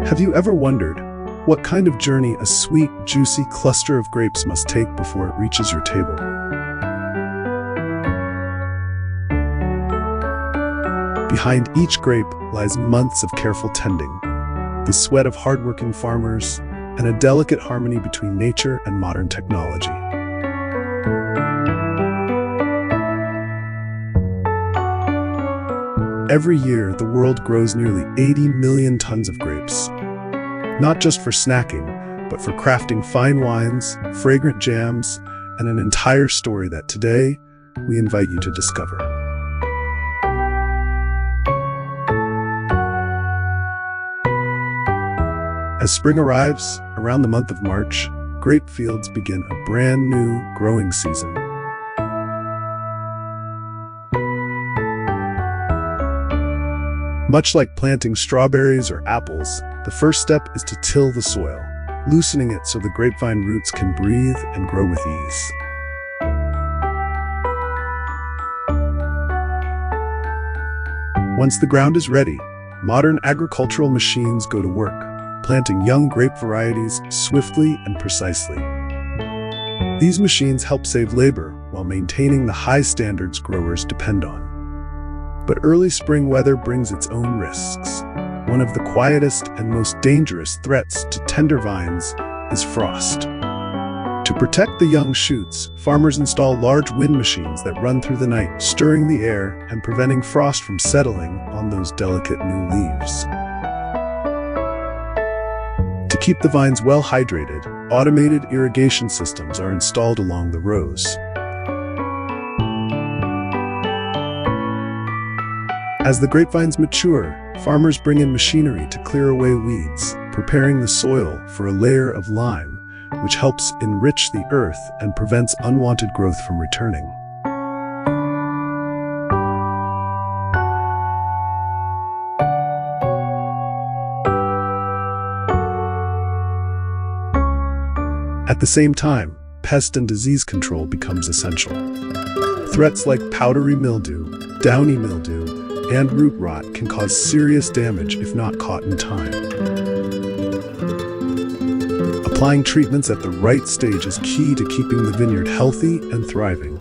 Have you ever wondered what kind of journey a sweet, juicy cluster of grapes must take before it reaches your table? Behind each grape lies months of careful tending, the sweat of hardworking farmers, and a delicate harmony between nature and modern technology. Every year, the world grows nearly 80 million tons of grapes, not just for snacking, but for crafting fine wines, fragrant jams, and an entire story that today we invite you to discover. As spring arrives, around the month of March, grape fields begin a brand new growing season. Much like planting strawberries or apples, the first step is to till the soil, loosening it so the grapevine roots can breathe and grow with ease. Once the ground is ready, modern agricultural machines go to work, planting young grape varieties swiftly and precisely. These machines help save labor while maintaining the high standards growers depend on. But early spring weather brings its own risks. One of the quietest and most dangerous threats to tender vines is frost. To protect the young shoots, farmers install large wind machines that run through the night, stirring the air and preventing frost from settling on those delicate new leaves. To keep the vines well hydrated, automated irrigation systems are installed along the rows. As the grapevines mature, farmers bring in machinery to clear away weeds, preparing the soil for a layer of lime, which helps enrich the earth and prevents unwanted growth from returning. At the same time, pest and disease control becomes essential. Threats like powdery mildew, downy mildew, and root rot can cause serious damage if not caught in time. Applying treatments at the right stage is key to keeping the vineyard healthy and thriving.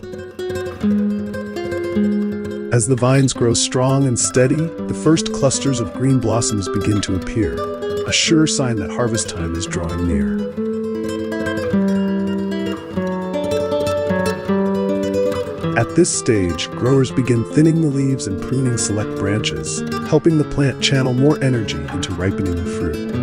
As the vines grow strong and steady, the first clusters of green blossoms begin to appear, a sure sign that harvest time is drawing near. At this stage, growers begin thinning the leaves and pruning select branches, helping the plant channel more energy into ripening the fruit.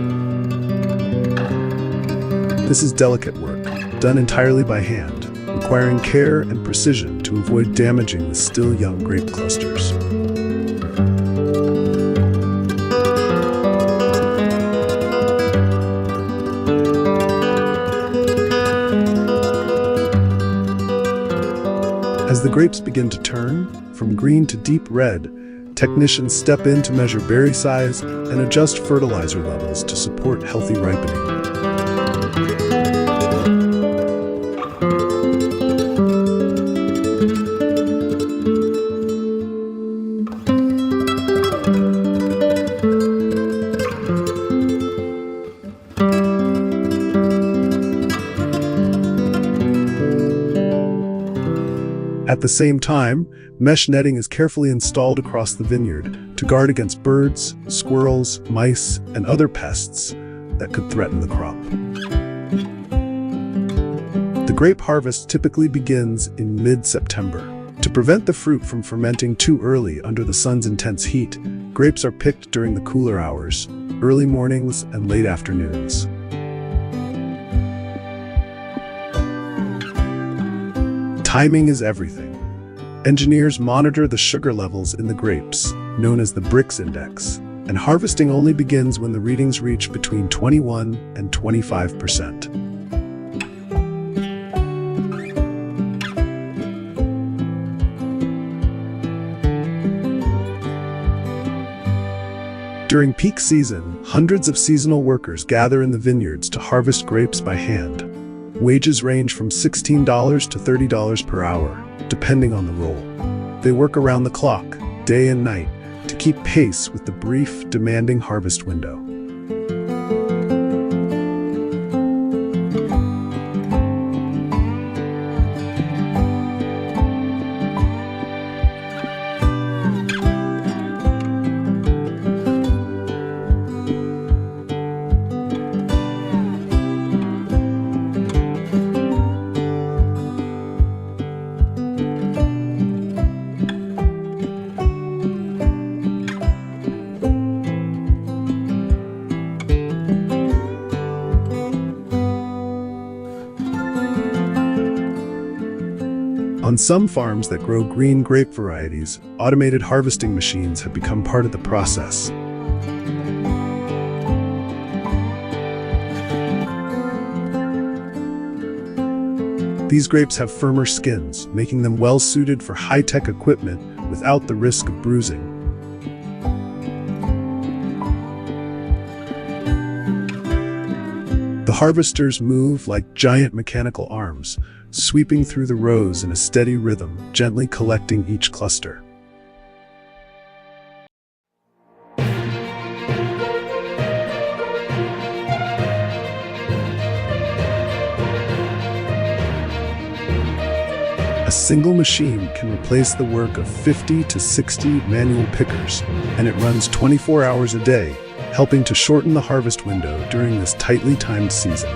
This is delicate work, done entirely by hand, requiring care and precision to avoid damaging the still young grape clusters. As the grapes begin to turn, from green to deep red, technicians step in to measure berry size and adjust fertilizer levels to support healthy ripening. At the same time, mesh netting is carefully installed across the vineyard to guard against birds, squirrels, mice, and other pests that could threaten the crop. The grape harvest typically begins in mid-September. To prevent the fruit from fermenting too early under the sun's intense heat, grapes are picked during the cooler hours, early mornings and late afternoons. Timing is everything. Engineers monitor the sugar levels in the grapes, known as the Brix Index, and harvesting only begins when the readings reach between 21 and 25%. During peak season, hundreds of seasonal workers gather in the vineyards to harvest grapes by hand. Wages range from $16 to $30 per hour, depending on the role. They work around the clock, day and night, to keep pace with the brief, demanding harvest window. On some farms that grow green grape varieties, automated harvesting machines have become part of the process. These grapes have firmer skins, making them well-suited for high-tech equipment without the risk of bruising. The harvesters move like giant mechanical arms, sweeping through the rows in a steady rhythm, gently collecting each cluster. A single machine can replace the work of 50 to 60 manual pickers, and it runs 24 hours a day, helping to shorten the harvest window during this tightly timed season.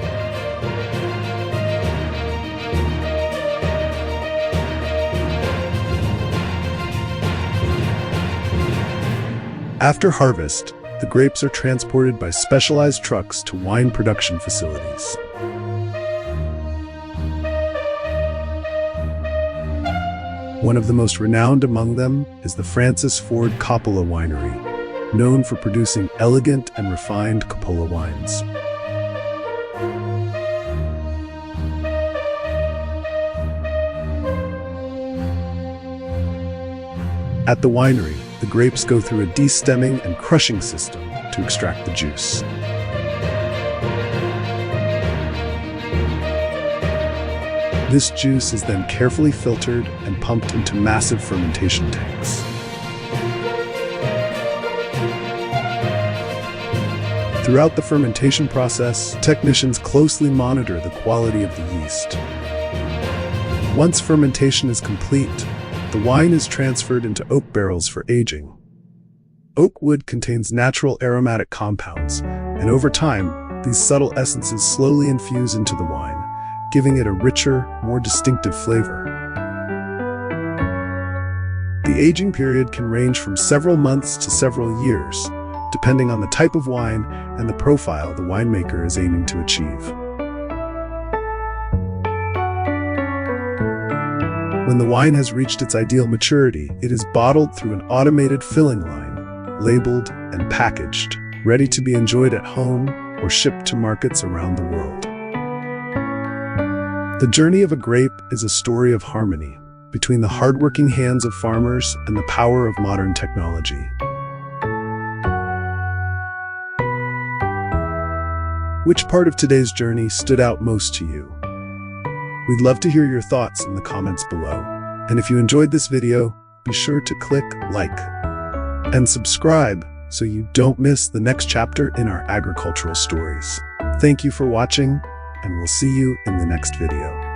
After harvest, the grapes are transported by specialized trucks to wine production facilities. One of the most renowned among them is the Francis Ford Coppola Winery, known for producing elegant and refined Coppola wines. At the winery, the grapes go through a destemming and crushing system to extract the juice. This juice is then carefully filtered and pumped into massive fermentation tanks. Throughout the fermentation process, technicians closely monitor the quality of the yeast. Once fermentation is complete, the wine is transferred into oak barrels for aging. Oak wood contains natural aromatic compounds, and over time, these subtle essences slowly infuse into the wine, giving it a richer, more distinctive flavor. The aging period can range from several months to several years, depending on the type of wine and the profile the winemaker is aiming to achieve. When the wine has reached its ideal maturity, it is bottled through an automated filling line, labeled and packaged, ready to be enjoyed at home or shipped to markets around the world. The journey of a grape is a story of harmony between the hardworking hands of farmers and the power of modern technology. Which part of today's journey stood out most to you? We'd love to hear your thoughts in the comments below. And if you enjoyed this video, be sure to click like and subscribe so you don't miss the next chapter in our agricultural stories. Thank you for watching, and we'll see you in the next video.